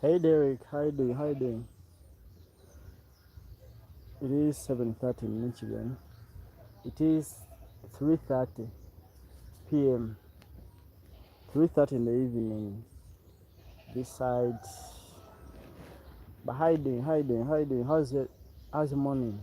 Hey Derek, how you doing? How you doing? It is 7:30 in Michigan. It is 3:30 p.m. 3:30 in the evening. This side. But how you doing? How you doing? How you doing? How's your morning?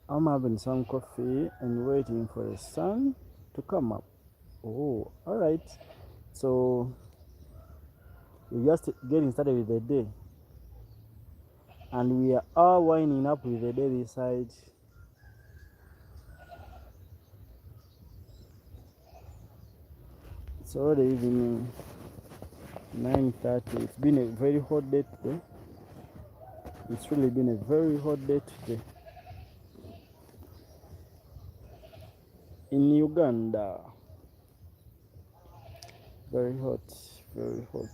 I'm having some coffee and waiting for the sun to come up. Oh, all right. So we're just getting started with the day, and we are all winding up with the day this side. It's already evening, 9:30. It's been a very hot day today. It's really been a very hot day today in Uganda. Very hot, very hot.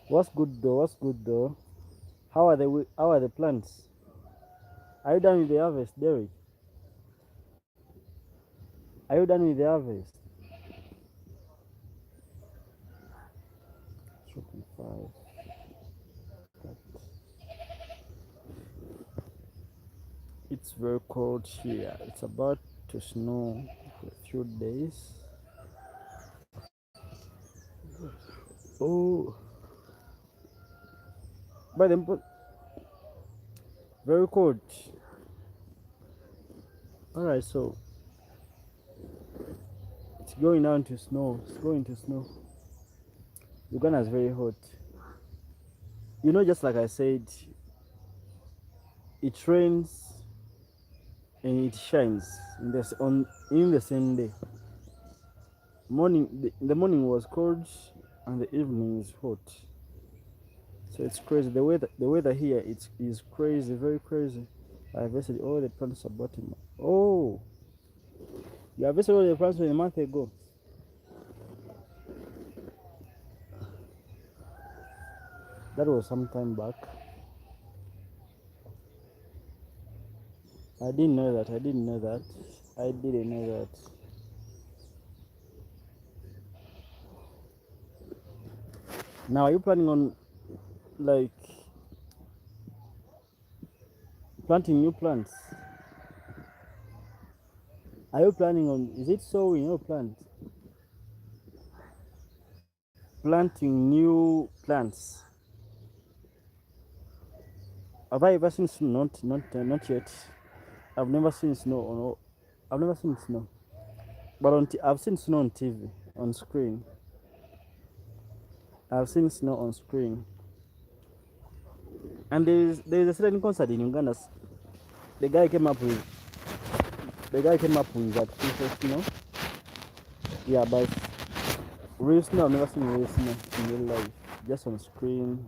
What's good though? What's good though? How are the plants? Are you done with the harvest, Derek? Are you done with the harvest? 45. It's very cold here. It's about to snow for a few days. Oh, but very cold. All right, so it's going down to snow. It's going to snow. Uganda is very hot. Just like I said, it rains and it shines in the same day. The morning was cold and the evening is hot. So it's crazy. The weather here is crazy, very crazy. I harvested all the plants about him. Oh, you harvested all the plants a month ago. That was some time back. I didn't know that. I didn't know that. I didn't know that. Now, are you planning on like planting new plants? Are you planning on? Is it sowing or planting new plants? Have I ever seen snow? Not yet. I've never seen snow on. I've never seen snow, but I've seen snow on TV, on screen. I've seen snow on screen. And there's a certain concert in Uganda. The guy came up with that artificial snow. Yeah, but real snow I've never seen real snow in real life. Just on screen,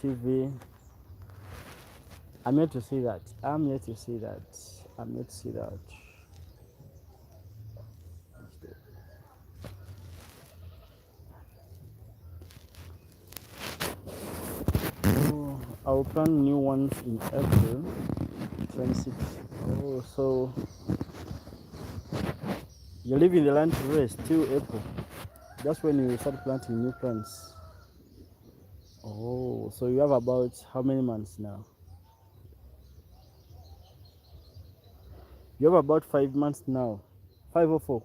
TV. I'm yet to see that. I'm yet to see that. I'm yet to see that. Oh, I'll plan new ones in April 26. Oh, so you're leaving the land to rest till April. That's when you start planting new plants. Oh, so you have about how many months now? You have about 5 months now. 5 or 4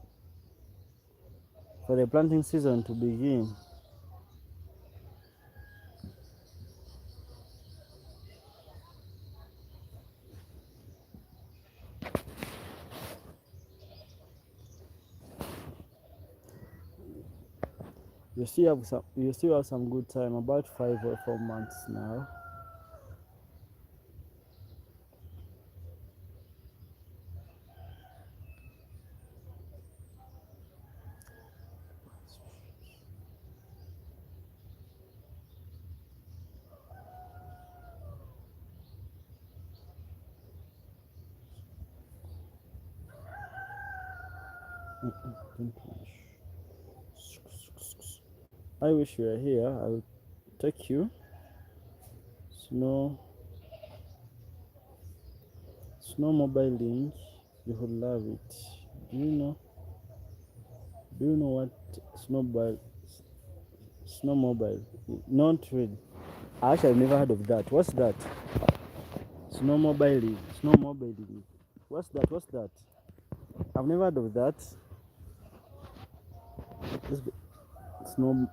for the planting season to begin. You still have some good time, about 5 or 4 months now. I wish you were here. I'll take you. Snowmobile link. You would love it. Do you know? Do you know what snowmobile? Snowmobile? Not really. Actually, I've never heard of that. What's that? Snowmobiling. Snowmobiling. What's that? What's that? I've never heard of that. Snow.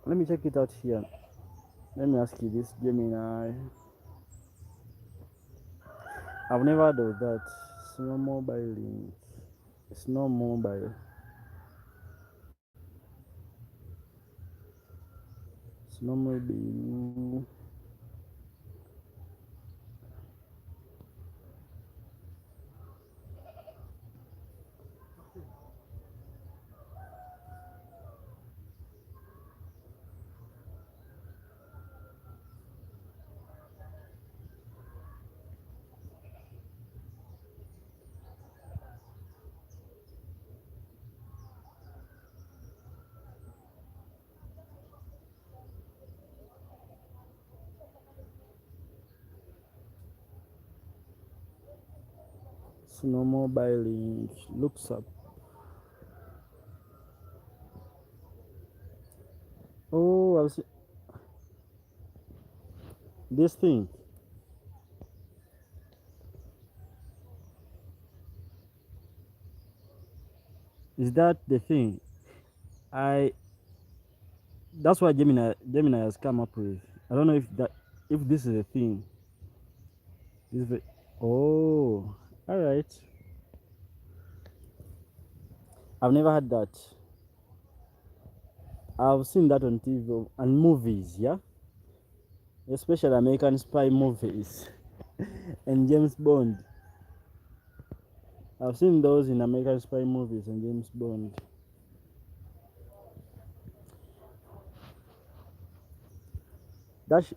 Let me check it out here. Let me ask you this, Gemini. I've never heard of that. Snowmobiling. Snowmobile. Snowmobile. Snowmobiling. Looks up. Oh, I've seen this thing. Is that the thing? I. That's what Gemini has come up with. I don't know if this is a thing. Oh, all right. I've never had that. I've seen that on TV and movies, yeah, especially American spy movies and James Bond. I've seen those in American spy movies and James Bond. That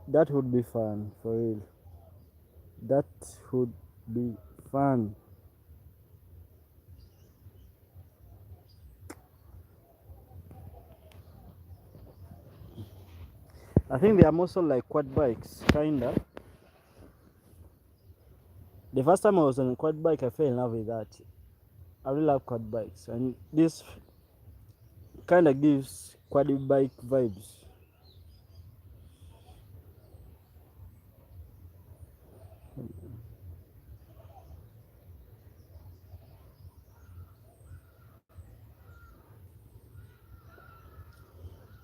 that would be fun for real. That would be fun. I think they are also like quad bikes, kinda. The first time I was on a quad bike, I fell in love with that. I really love quad bikes, and this kind of gives quad bike vibes.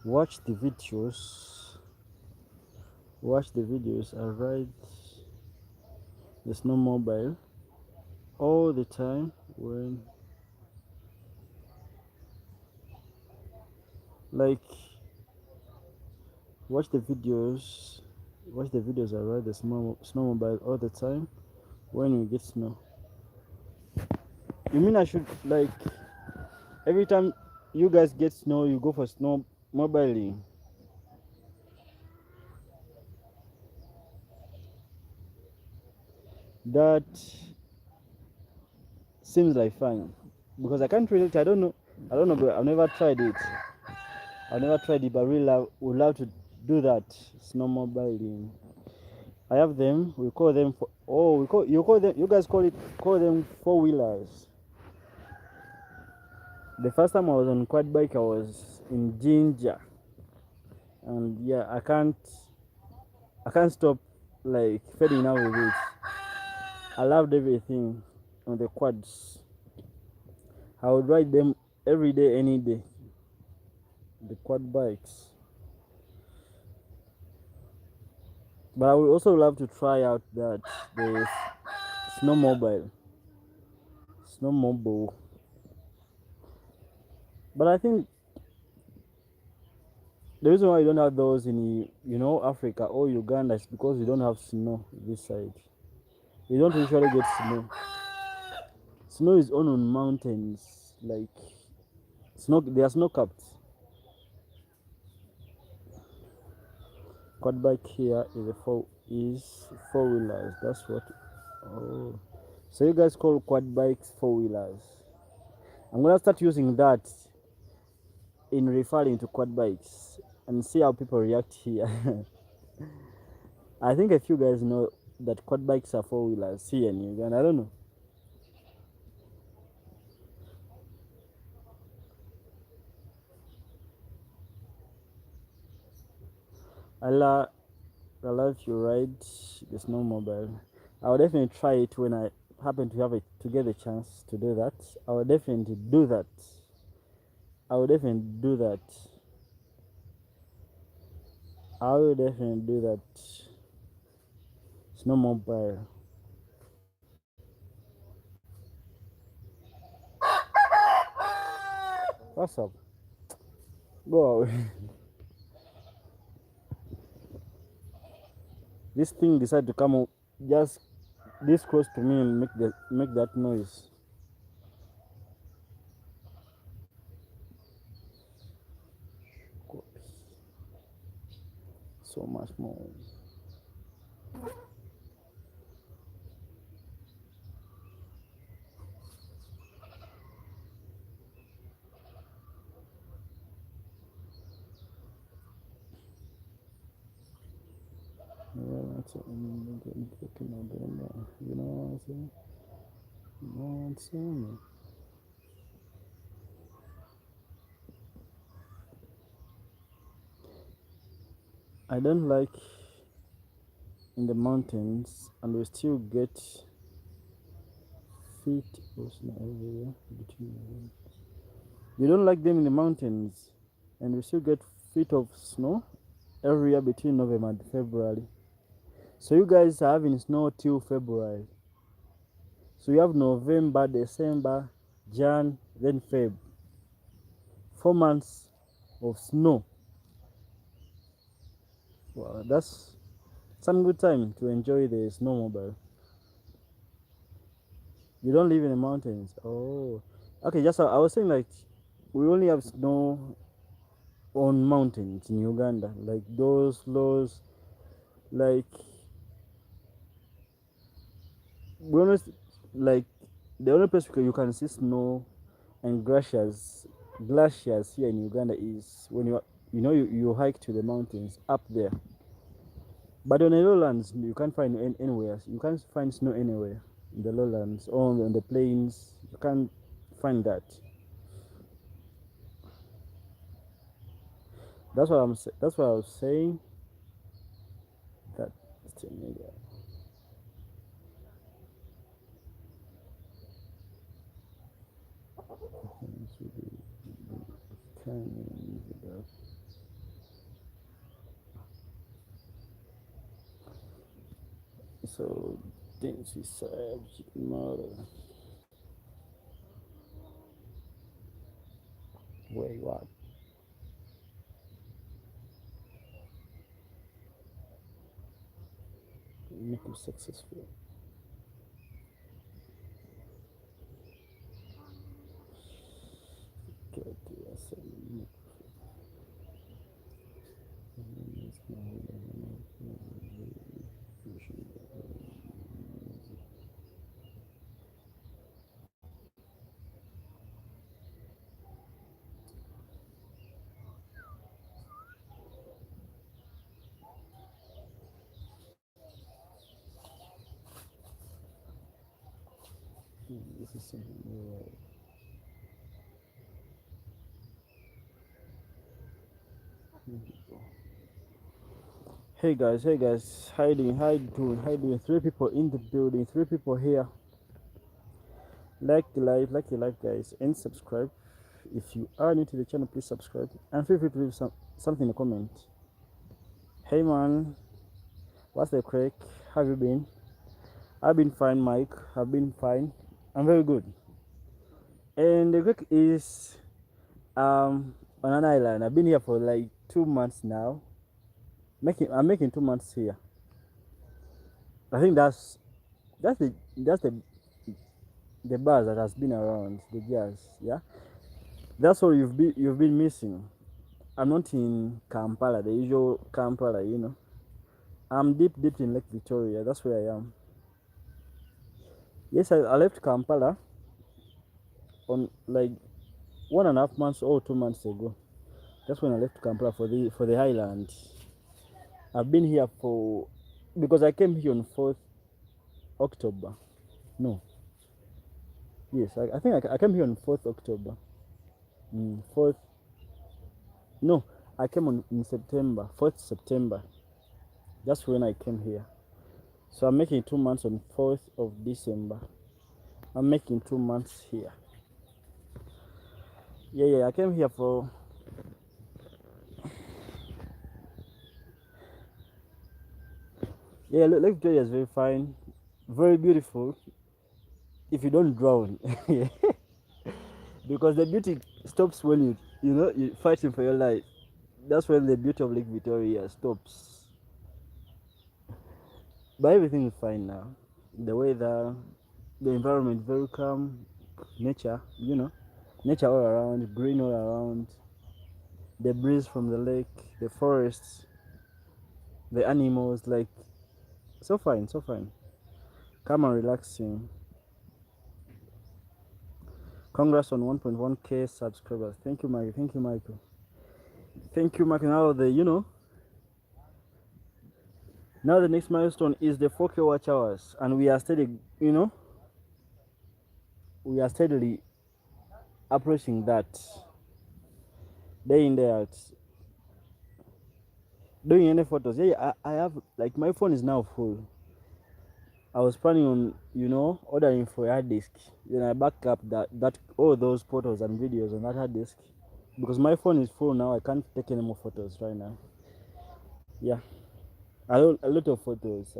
Watch the videos. Watch the videos. I ride the snowmobile all the time when, like, watch the videos. Watch the videos. I ride the snowmobile all the time when we get snow. You mean I should, like, every time you guys get snow, you go for snowmobiling? That seems like fun because I can't relate. I don't know. But I've never tried it. But really would love to do that snowmobiling. I have them. We call them you call them. You guys call them four wheelers. The first time I was on quad bike, I was in Ginger, and yeah, I can't stop like fading in love with it. I loved everything on the quads. I would ride them every day, any day. The quad bikes. But I would also love to try out that the snowmobile. Snowmobile. But I think the reason why you don't have those in Africa or Uganda is because you don't have snow this side. You don't usually get snow. Snow is on mountains, like snow. They are snow capped. Quad bike here is four wheelers. That's what. Oh, so you guys call quad bikes four wheelers? I'm gonna start using that in referring to quad bikes and see how people react here. I think a few guys know that quad bikes are four-wheelers here in Uganda. I don't know. I love you ride the snowmobile. I will definitely try it when I happen to get the chance to do that. I will definitely do that. I will definitely do that. I will definitely do that. Snowmobile. What's up? Go away. This thing decided to come up just this close to me and make that noise. So much more. You know what I'm saying? You know what I'm saying? I don't like in the mountains and we still get feet of snow everywhere between. You don't like them in the mountains and we still get feet of snow every year between November and February. So you guys are having snow till February. So you have November, December, Jan, then Feb. 4 months of snow. Wow, that's some good time to enjoy the snowmobile. You don't live in the mountains. Oh, okay. Just I was saying like we only have snow on mountains in Uganda, like those lows, like we only like the only place you can see snow and glaciers here in Uganda is when you hike to the mountains up there. But on the lowlands, you can't find anywhere. You can't find snow anywhere in the lowlands or on the plains. You can't find that. That's what I was saying. That media. So things we said mother. Wait, what? Make you successful. Get the this is something new. Hey guys, hiding, hiding. 3 people in the building, 3 people here. Like the live, guys, and subscribe. If you are new to the channel, please subscribe and feel free to leave something in the comment. Hey man, what's the crack? How have you been? I've been fine, Mike. I've been fine. I'm very good. And the crack is on an island. I've been here for like 2 months now. I'm making 2 months here. I think that's the buzz that has been around the jazz. Yeah, that's all you've been missing. I'm not in Kampala, the usual Kampala. I'm deep in Lake Victoria. That's where I am. Yes, I left Kampala on like 1.5 months or 2 months ago. That's when I left Kampala for the island. I've been here for because I came here on 4th October. No, yes, I think I came here on 4th October. 4th. No, I came on in September, 4th September. That's when I came here. So I'm making 2 months on 4th of December. I'm making 2 months here. Yeah, I came here for Lake Victoria is very fine, very beautiful if you don't drown. Because the beauty stops when you're fighting for your life. That's when the beauty of Lake Victoria stops. But everything is fine now. The weather, the environment very calm, nature, nature all around, green all around, the breeze from the lake, the forests, the animals, like so fine, so fine. Calm and relaxing. Congrats on 1.1k subscribers. Thank you, Michael. Thank you, Michael. Thank you, Michael. Now the next milestone is the 4k watch hours, and we are steadily approaching that day in day out. Doing any photos? Yeah, I have, like, my phone is now full. I was planning on ordering for a hard disk. Then I back up that all those photos and videos on that hard disk, because my phone is full now. I can't take any more photos right now. Yeah, a lot of photos,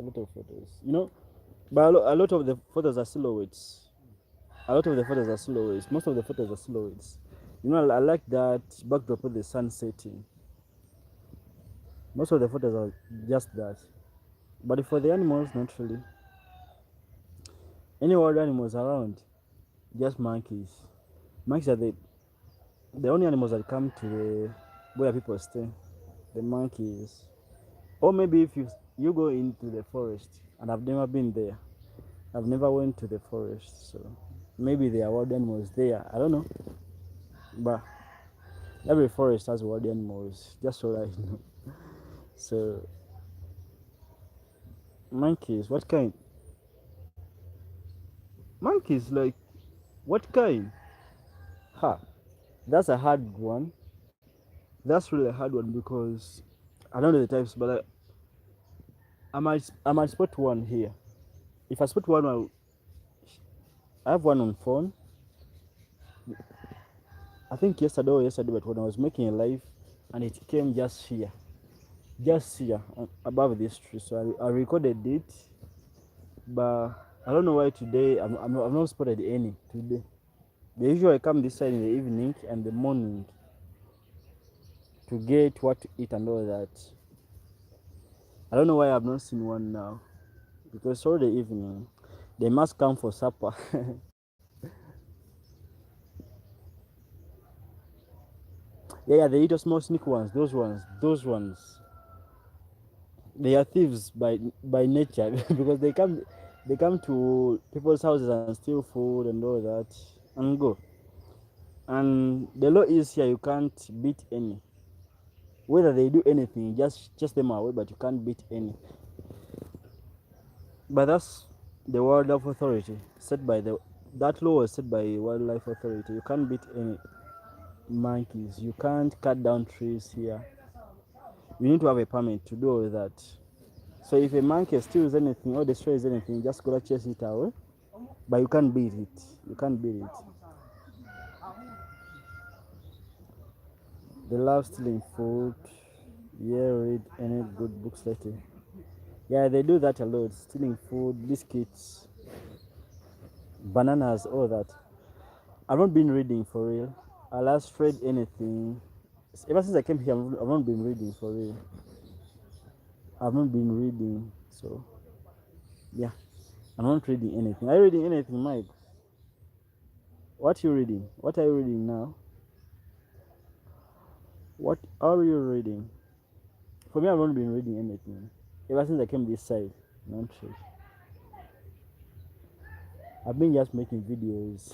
but a lot of the photos are silhouettes. Most of the photos are silhouettes. I like that backdrop with the sun setting. Most of the photos are just that. But for the animals, not really. Any wild animals around? Just monkeys. Monkeys are the only animals that come to where people stay. The monkeys. Or maybe if you go into the forest, and I've never been there. I've never went to the forest, so maybe there are wild animals there. I don't know. But every forest has wild animals, just so I know. So monkeys, what kind? Monkeys, like, what kind? Ha, that's a hard one. That's really a hard one because I don't know the types, but I might spot one here. If I spot one, I have one on phone. I think yesterday, but when I was making a live, and it came just here, above this tree. So I recorded it, but I don't know why today I've not spotted any today. They usually come this side in the evening and the morning to get what to eat and all that. I don't know why I've not seen one now, because it's already evening. They must come for supper. Yeah, they eat the small sneak ones. Those ones. They are thieves by nature because they come to people's houses and steal food and all that and go. And the law is here, you can't beat any. Whether they do anything, just chase them away, but you can't beat any. But that's the Wildlife Authority that law was set by Wildlife Authority. You can't beat any monkeys. You can't cut down trees here. You need to have a permit to do all that. So if a monkey steals anything or destroys anything, just gotta chase it away. But you can't beat it. They love stealing food. Yeah, read any good books lately. Yeah, they do that a lot. Stealing food, biscuits, bananas, all that. I've not been reading for real. I last read anything. Ever since I came here, I've not been reading for real. I've not been reading, so yeah. I'm not reading anything. Are you reading anything, Mike? What are you reading? What are you reading now? What are you reading? For me, I've not been reading anything. Ever since I came this side, not sure. I've been just making videos.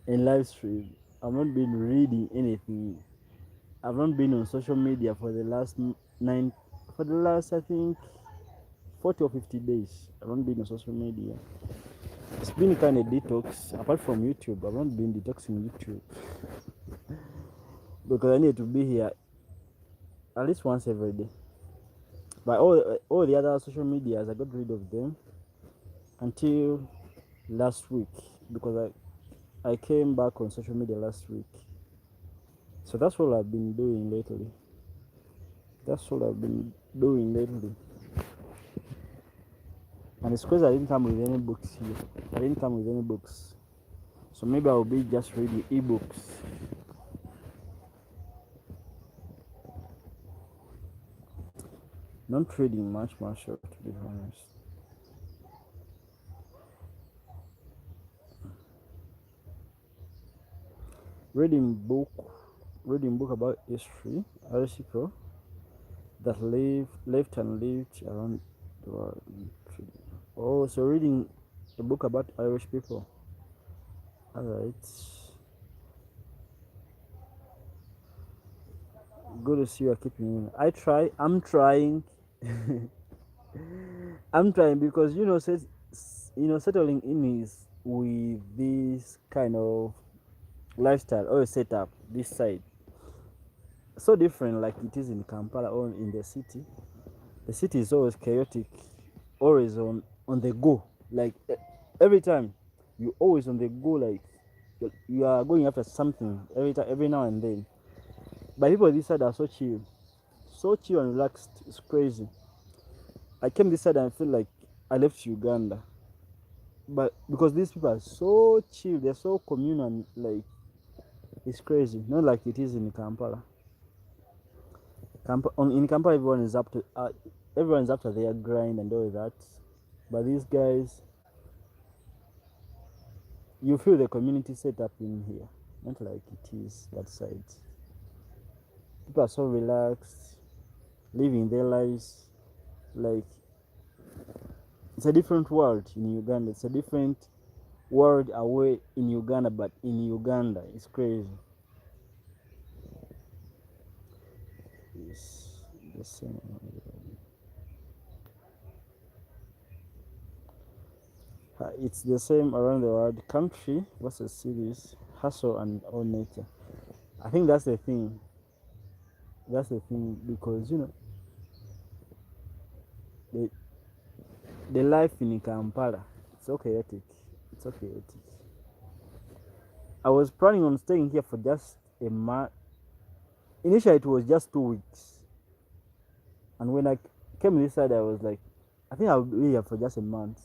in live stream. I've not been reading anything. I've not been on social media for the last for the last I think 40 or 50 days. I've not been on social media. It's been kind of detox. Apart from YouTube, I've not been detoxing YouTube because I need to be here at least once every day. But all the other social medias, I got rid of them until last week because I came back on social media last week. So that's all I've been doing lately. That's all I've been doing lately. And it's because I didn't come with any books here. I didn't come with any books. So maybe I'll be just reading ebooks. Not reading much, to be honest. Reading book about history, Irish people that left and lived around the world. Oh, so reading a book about Irish people. Alright. Good to see you are keeping in. I'm trying. I'm trying because settling in is with this kind of lifestyle or setup this side so different like it is in Kampala or in the city. The city is always chaotic, always on the go. Like every time you always on the go, like you are going after something every time, every now and then. But people this side are so chill and relaxed. It's crazy. I came this side and I feel like I left Uganda, but because these people are so chill, they're so communal, like it's crazy. Not like it is in Kampala. In Kampala, everyone is after their grind and all that. But these guys, you feel the community set up in here, not like it is that side. People are so relaxed, living their lives like it's a different world in Uganda. It's a different world away in Uganda, but in Uganda, it's crazy. It's the same. It's the same around the world. Country versus cities, hustle and all nature. I think that's the thing. That's the thing because the the life in Kampala, it's so chaotic. It's so chaotic. I was planning on staying here for just a month. Initially, it was just 2 weeks, and when I came this side, I was like, I think I'll be here for just a month.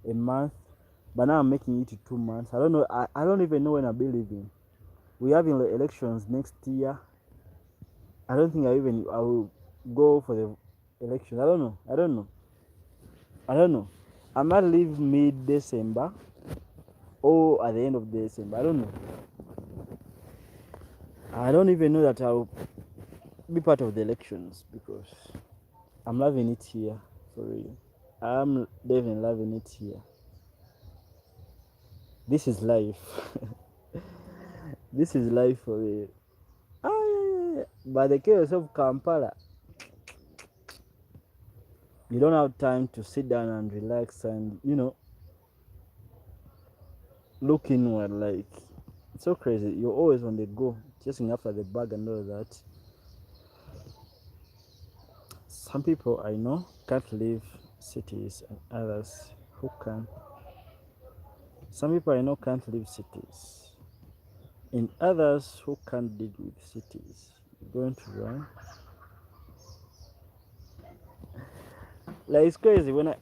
But now I'm making it to 2 months. I don't know. I don't even know when I'll be leaving. We're having elections next year. I don't think I will go for the election. I don't know. I don't know. I might leave mid-December or at the end of December. I don't know. I don't even know that I'll be part of the elections because I'm loving it here for real. I'm definitely loving it here. This is life. This is life for real. Ah, yeah. But the chaos of Kampala, you don't have time to sit down and relax and look inward. Like it's so crazy. You're always on the go, chasing after the bag and all that. Some people I know can't leave cities, and others who can. Some people I know can't leave cities, and others who can't deal with cities. Going to run. Like it's crazy when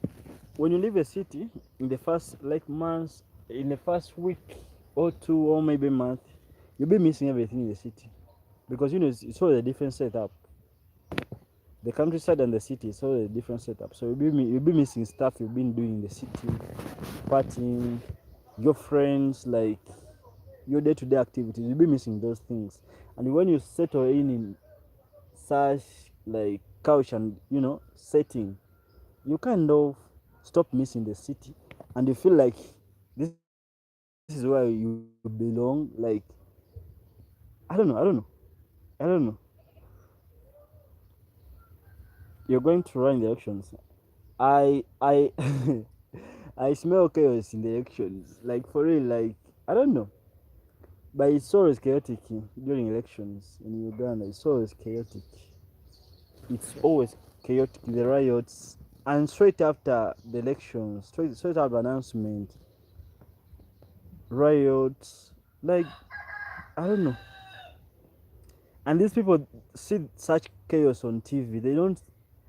you leave a city in the first like months, in the first week or two or maybe month, you'll be missing everything in the city because it's all a different setup. The countryside and the city is all a different setup. So you'll be missing stuff you've been doing in the city, partying, your friends, like your day-to-day activities. You'll be missing those things. And when you settle in such like couch and setting, you kind of stop missing the city and you feel like this is is where you belong. Like, I don't know. You're going to run the elections. I I smell chaos in the elections. Like, for real, like, I don't know. But it's always chaotic during elections in Uganda. It's always chaotic. It's always chaotic. The riots, and straight after the elections, straight after announcement, riots. Like, I don't know. And these people see such chaos on TV. They don't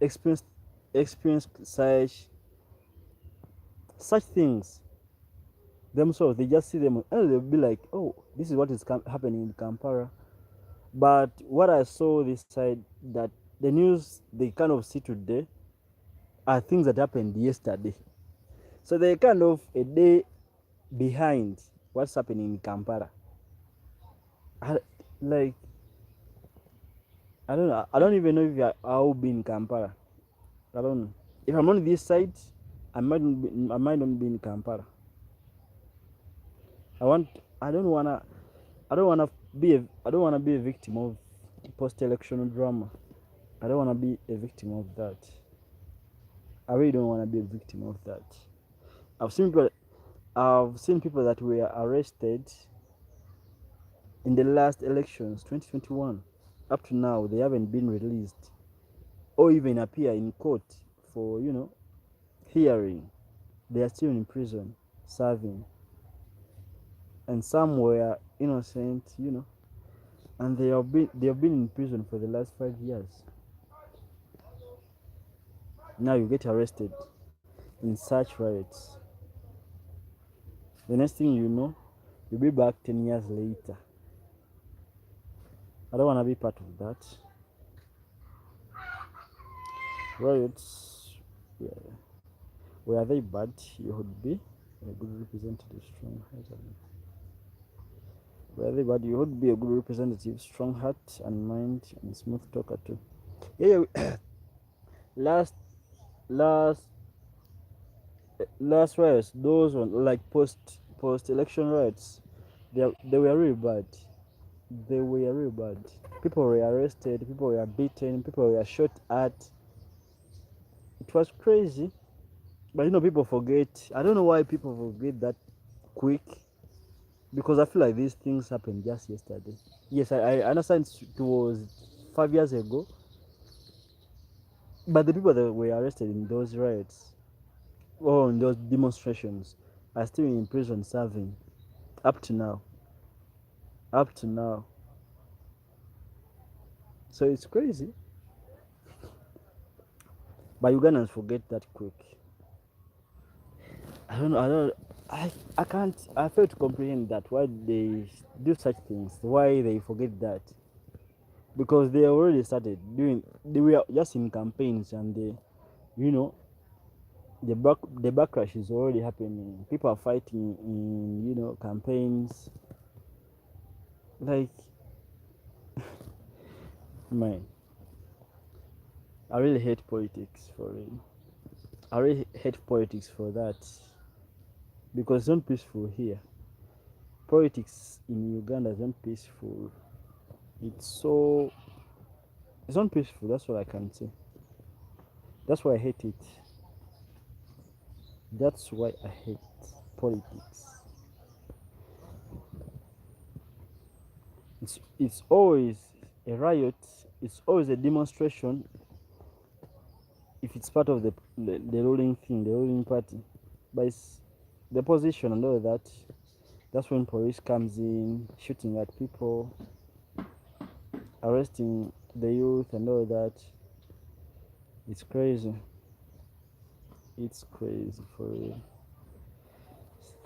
experience experience such things themselves. They just see them and they'll be like, "Oh, this is what is happening in Kampala." But what I saw this side, that the news they kind of see today are things that happened yesterday. So they're kind of a day behind what's happening in Kampala. I, like, I don't know. I don't even know if I'll be in Kampala. I don't know. If I'm on this side, I might not be in Kampala. I want. I don't wanna. I don't wanna I don't wanna be a victim of post-election drama. I don't wanna be a victim of that. I really don't wanna be a victim of that. I've seen people. I've seen people that were arrested in the last elections, 2021. Up to now, they haven't been released or even appear in court for hearing. They are still in prison, serving, and some were innocent, and they have been in prison for the last 5 years. Now you get arrested in such riots. The next thing you know, you'll be back 10 years later. I don't want to be part of that. Riots, yeah. Were they bad? You would be a good representative, strong heart. Were they bad? You would be a good representative, strong heart and mind, and smooth talker too. Yeah, yeah. last last last riots, those ones like post election riots, they were really bad. They were really bad. People were arrested, people were beaten, people were shot at. It was crazy. But people forget. I don't know why people forget that quick, because I feel like these things happened just yesterday. Yes, I understand it was 5 years ago, but the people that were arrested in those riots or in those demonstrations are still in prison serving up to now. Up to now. So it's crazy. But Ugandans forget that quick. I can't, I fail to comprehend that, why they do such things, why they forget that. Because they already started doing, they were just in campaigns, and you know, the backlash is already happening. People are fighting in, campaigns. Like, man, I really hate politics for it. I really hate politics for that, because it's not peaceful here. Politics in Uganda is not peaceful. It's not peaceful. That's what I can say. That's why I hate it. That's why I hate politics. It's always a riot. It's always a demonstration. If it's part of the ruling thing, the ruling party, but it's the opposition and all that. That's when police comes in, shooting at people, arresting the youth and all that. It's crazy. It's crazy for real.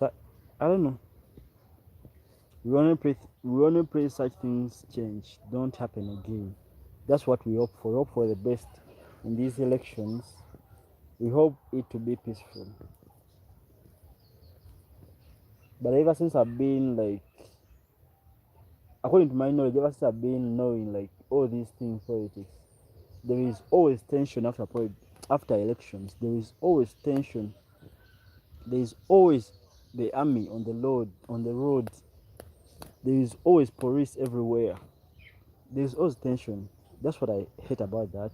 I don't know. We only pray such things change, don't happen again. That's what we hope for. We hope for the best in these elections. We hope it to be peaceful. But ever since I've been like, according to my knowledge, ever since I've been knowing like all these things, politics, there is always tension after elections. There is always tension. There is always the army on the road. There is always police everywhere. There is always tension. That's what I hate about that.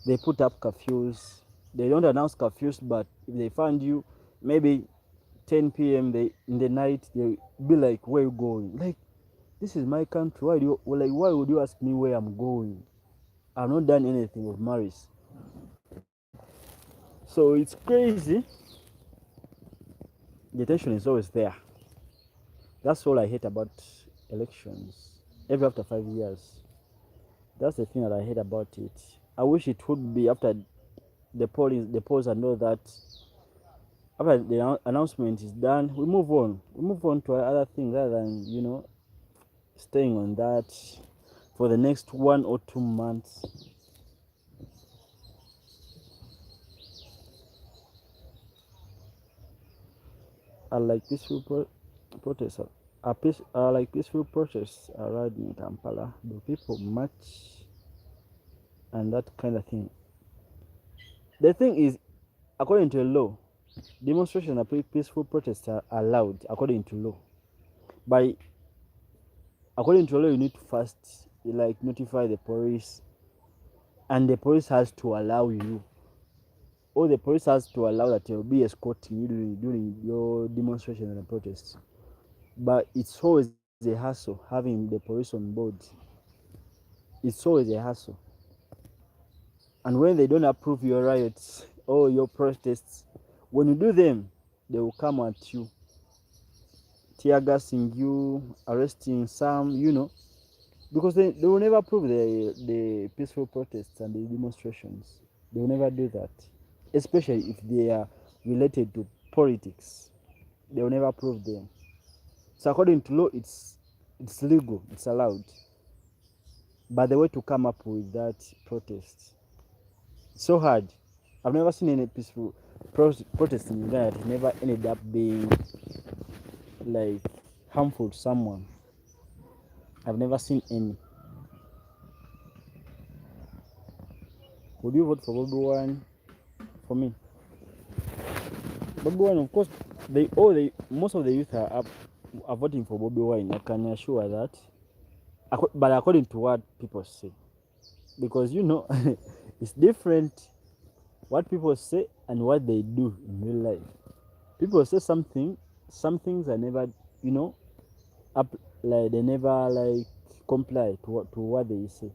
They put up curfews. They don't announce curfews, but if they find you, maybe 10 p.m. In the night, they be like, "Where you going?" Like, this is my country. Why would you ask me where I'm going? I've not done anything of malice. So it's crazy. The tension is always there. That's all I hate about elections. Every after 5 years. That's the thing that I hate about it. I wish it would be after the polls and all that. After the announcement is done, we move on. We move on to other things rather than, staying on that for the next 1 or 2 months. I like peaceful protests. I like peaceful protests around in Kampala. The people march and that kind of thing. The thing is, according to the law, demonstrations and peaceful protests are allowed according to law. By according to law, you need to first notify the police, and the police has to allow you, or the police has to allow that they will be escorting you during your demonstration and protests. But it's always a hassle having the police on board. It's always a hassle. And when they don't approve your riots or your protests, when you do them, they will come at you, tear gassing you, arresting some, because they will never approve the peaceful protests and the demonstrations. They will never do that, especially if they are related to politics. They will never approve them. So according to law, it's legal, it's allowed. But the way to come up with that protest, it's so hard. I've never seen any peaceful protest in Uganda that never ended up being like harmful to someone. I've never seen any. Would you vote for Bobby Wine? For me, Bobby Wine, of course, most of the youth are voting for Bobby Wine. I can assure that. But according to what people say, because it's different what people say and what they do in real life. People say some things are never, up, like they never comply to what they say.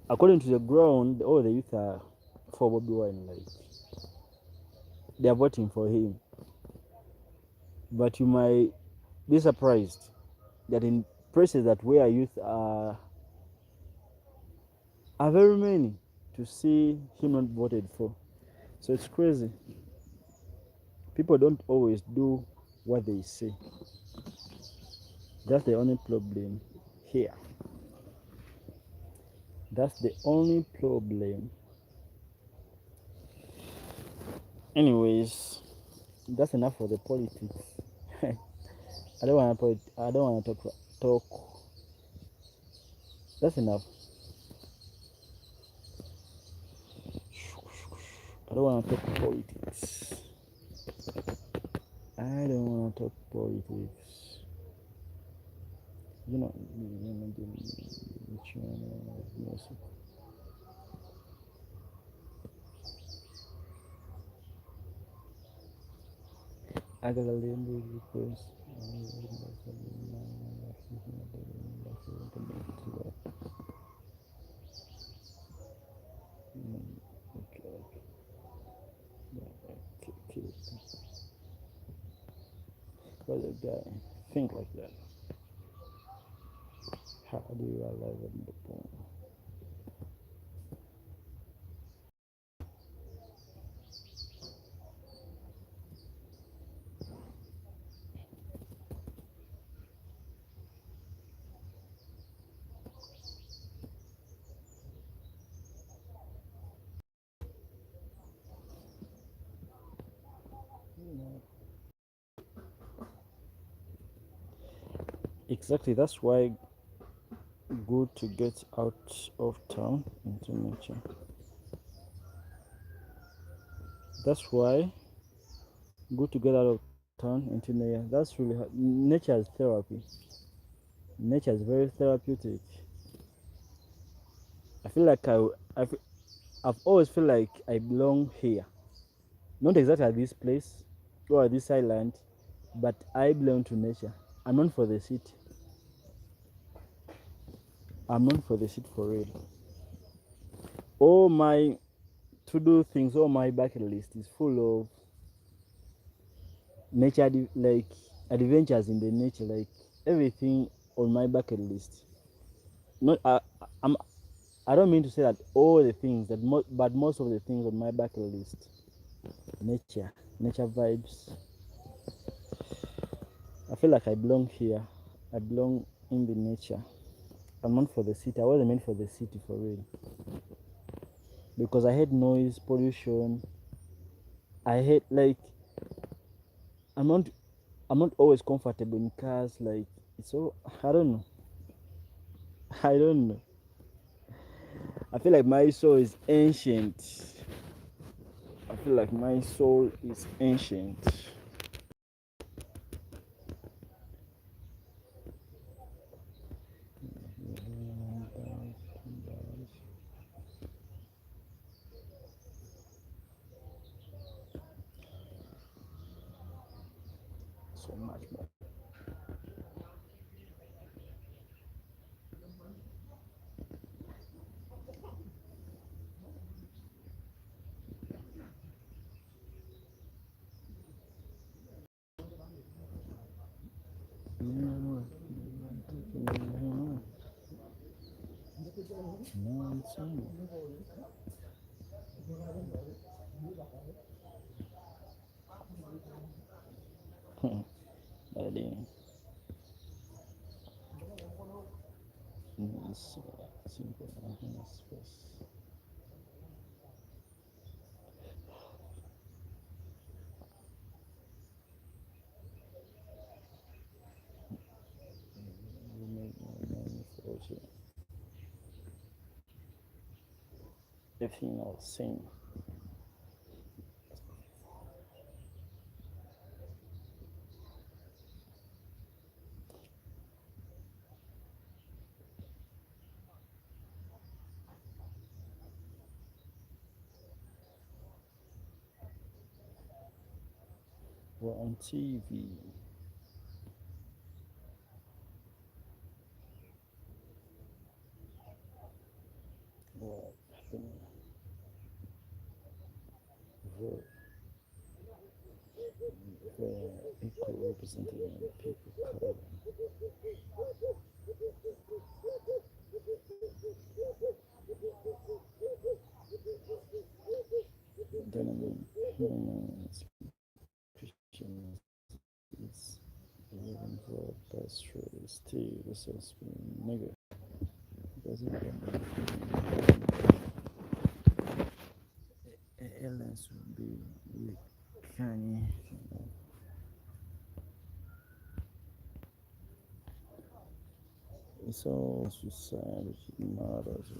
According to the ground, all the youth are for Bobby Wine, they are voting for him. But you might be surprised that in places that where youth are very many to see him not voted for. So it's crazy. People don't always do what they say. That's the only problem here. That's the only problem. Anyways, that's enough for the politics. I don't want to talk. That's enough. I don't want to talk politics. I don't want to talk politics. I got a little because why the guy think like that? How do you alive in the phone? Exactly, that's why good to get out of town into nature. That's why good to get out of turn into nature. That's really hard. Nature is therapy. Nature is very therapeutic. I feel like I've always feel like I belong here. Not exactly at this place or at this island, but I belong to nature. I'm not for the city. I'm not for the city for real. All my to do things, all my bucket list is full of nature, like adventures in the nature, like everything on my bucket list. Not I'm I don't mean to say that all the things that but most of the things on my bucket list, nature vibes. I feel like I belong here. I belong in the nature. I'm not for the city. I wasn't meant for the city for real. Because I hate noise, pollution. I hate like I'm not I'm not always comfortable in cars. Like it's so I don't know. I don't know. I feel like my soul is ancient. I feel like my soul is ancient. So much more. Buddy. Simple space. Everything else same. We're on TV. What happened? Very, very equal represented in the people color. Then I mean, humans, Christians, is living for pastry, still, this has been nigga. Doesn't aliens would be with Kanye. It's all society matters.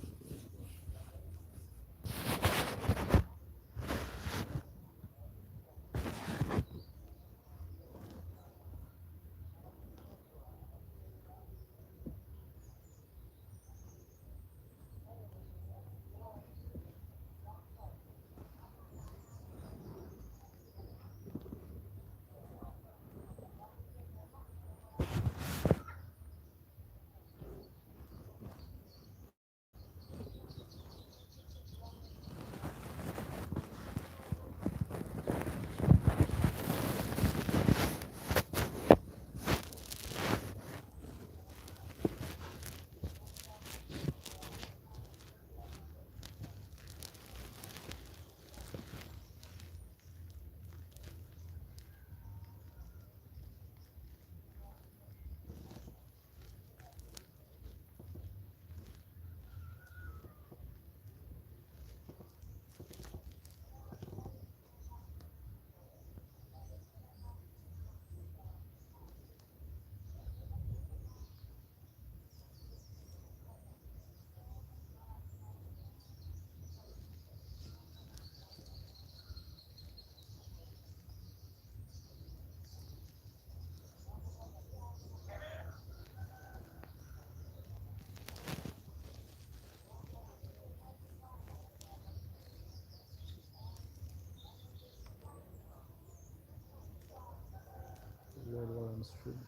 should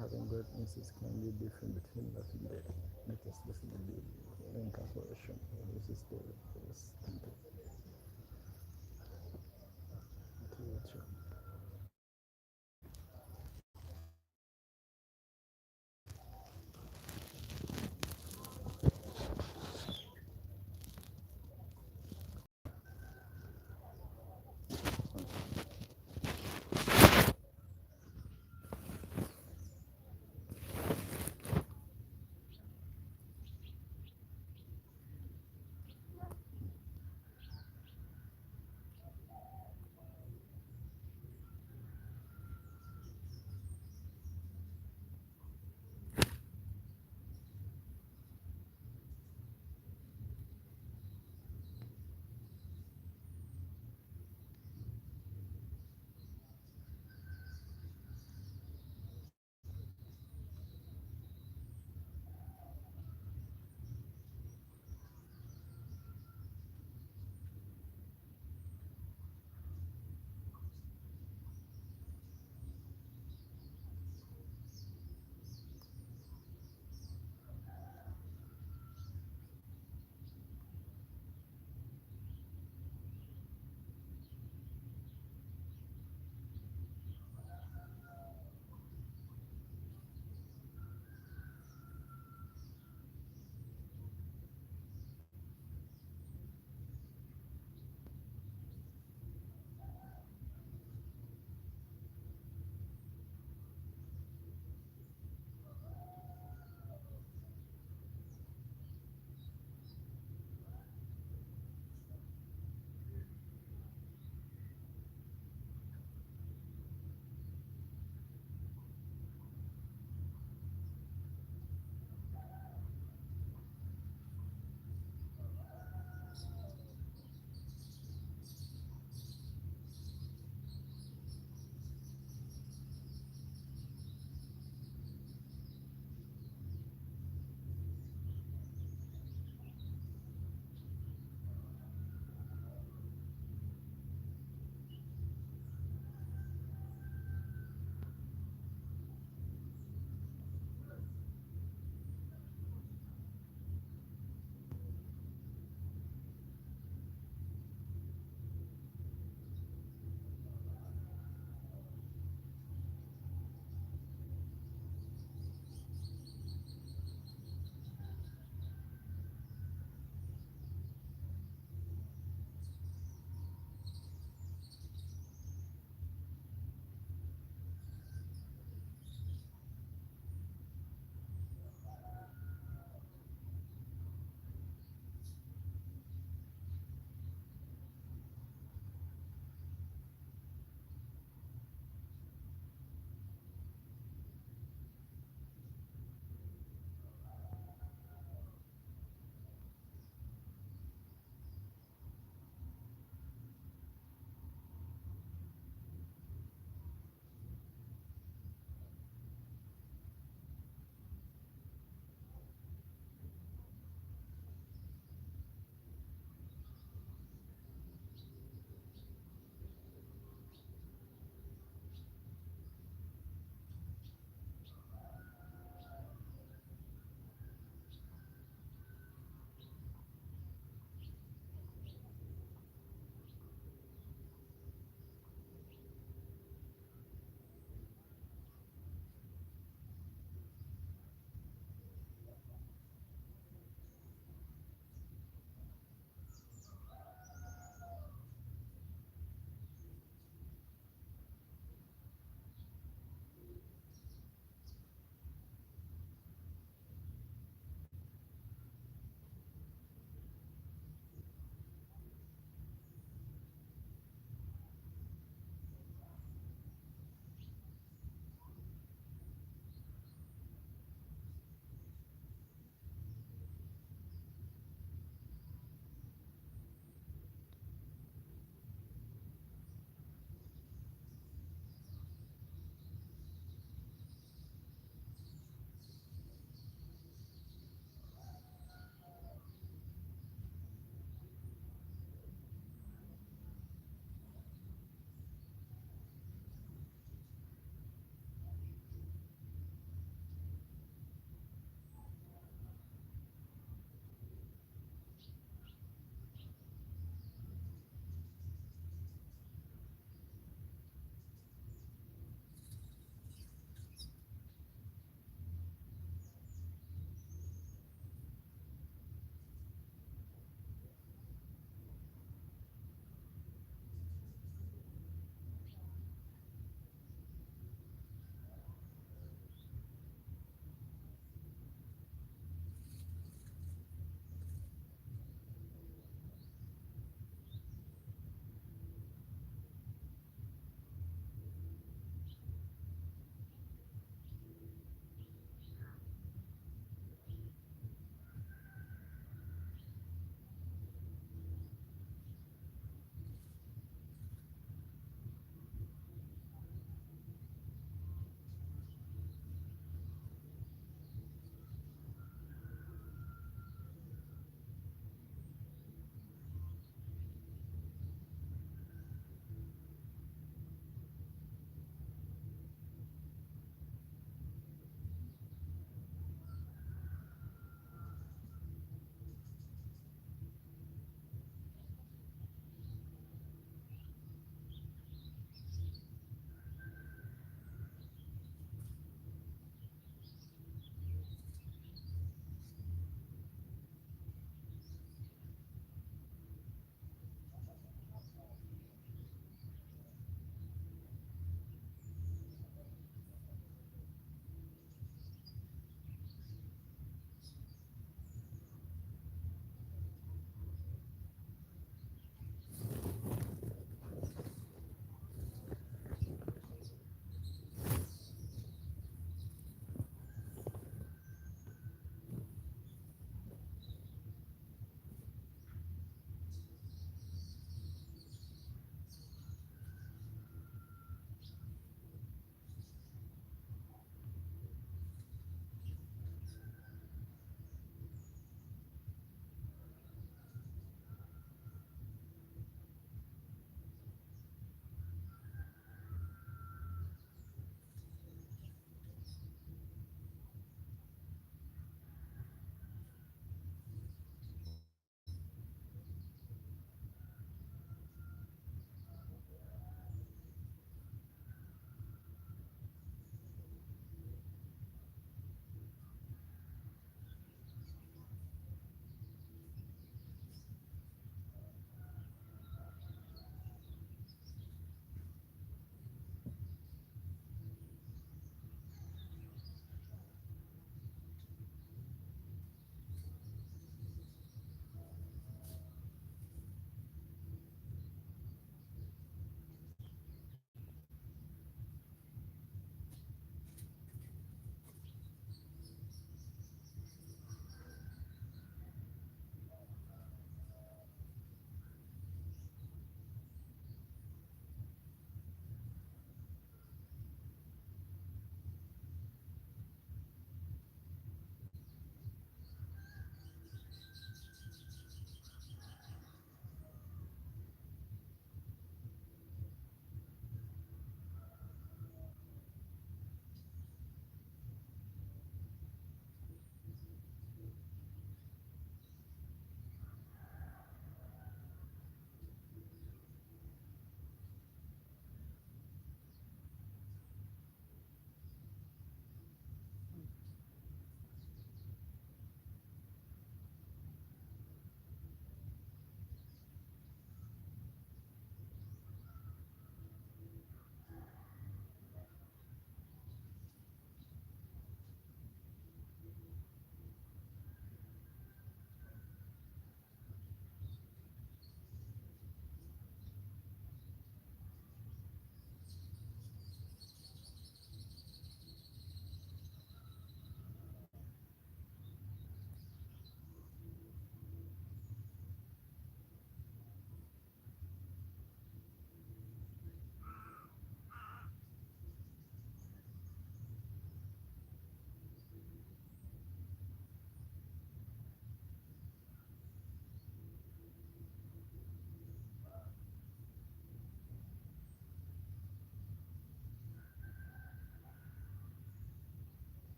having great misses can be different between nothing that let us listen to the incorporation. This is the first teacher.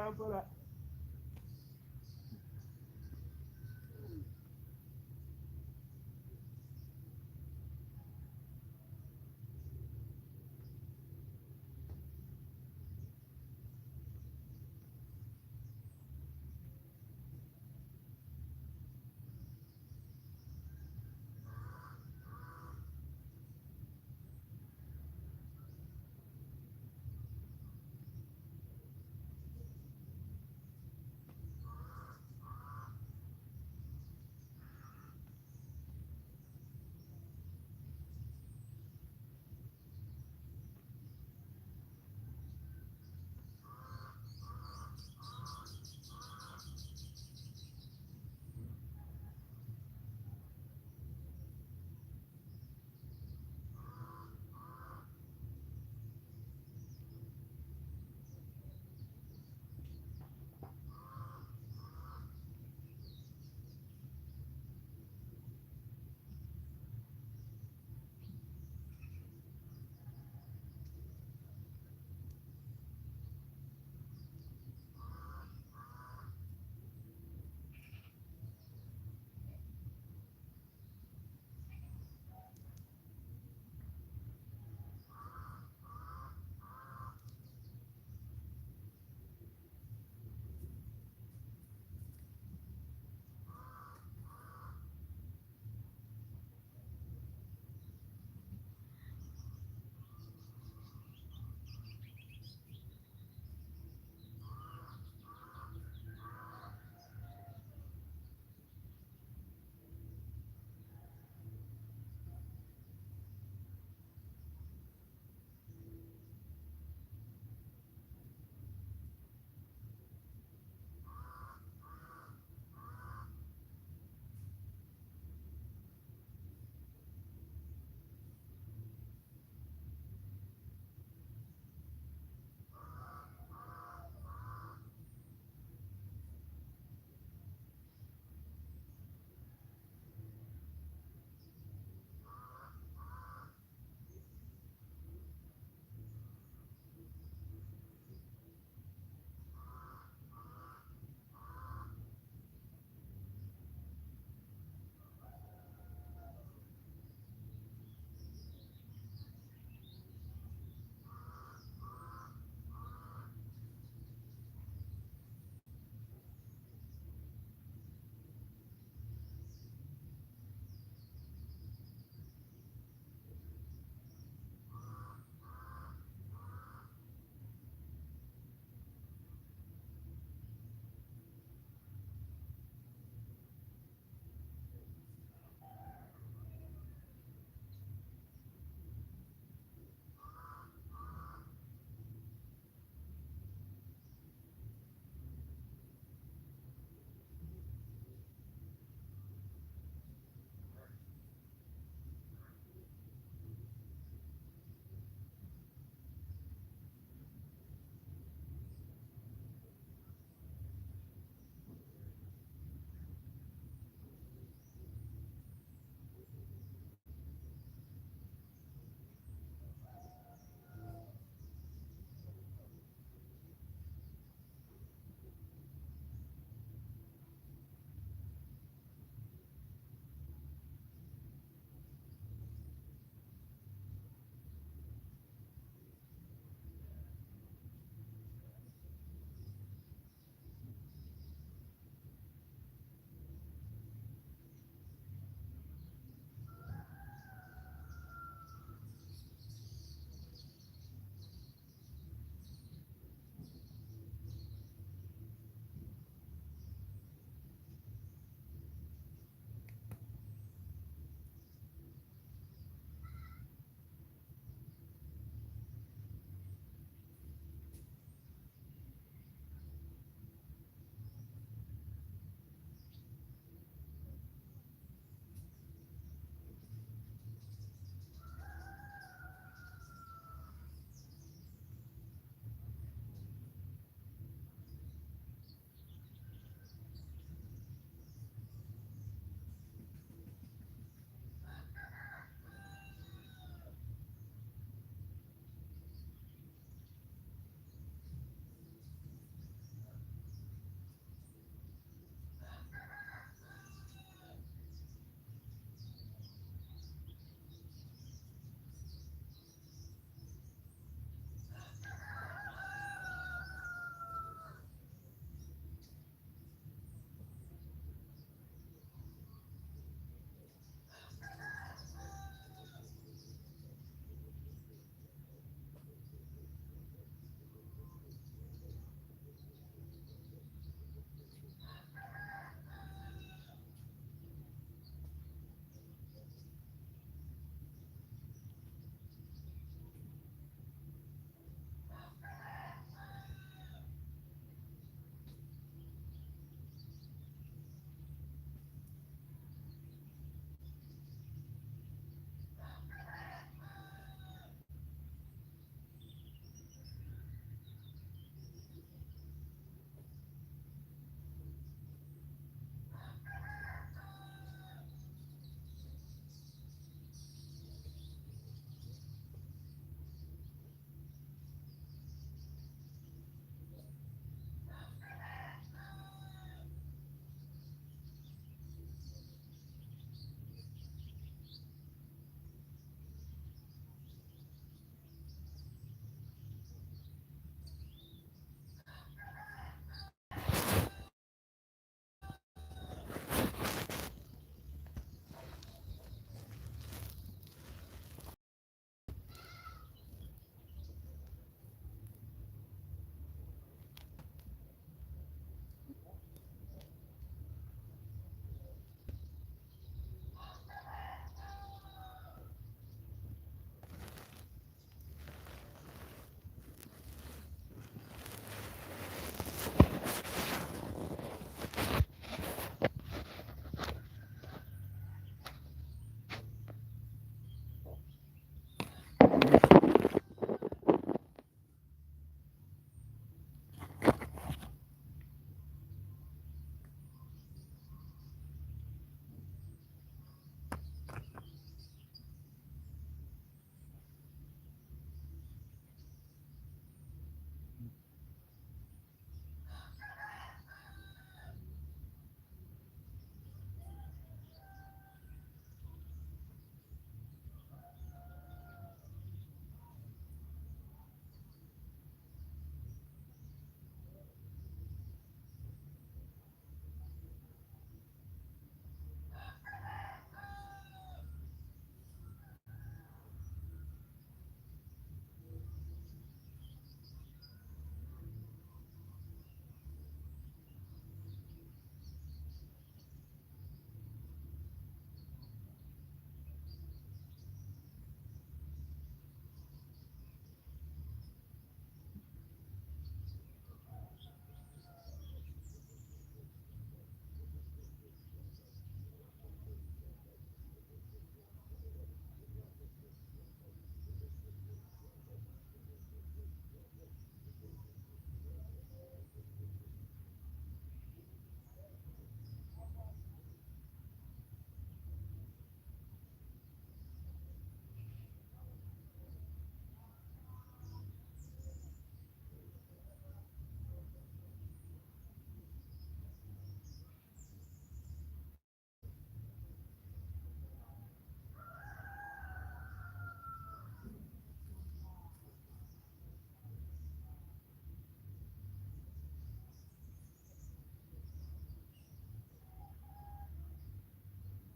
Kampala.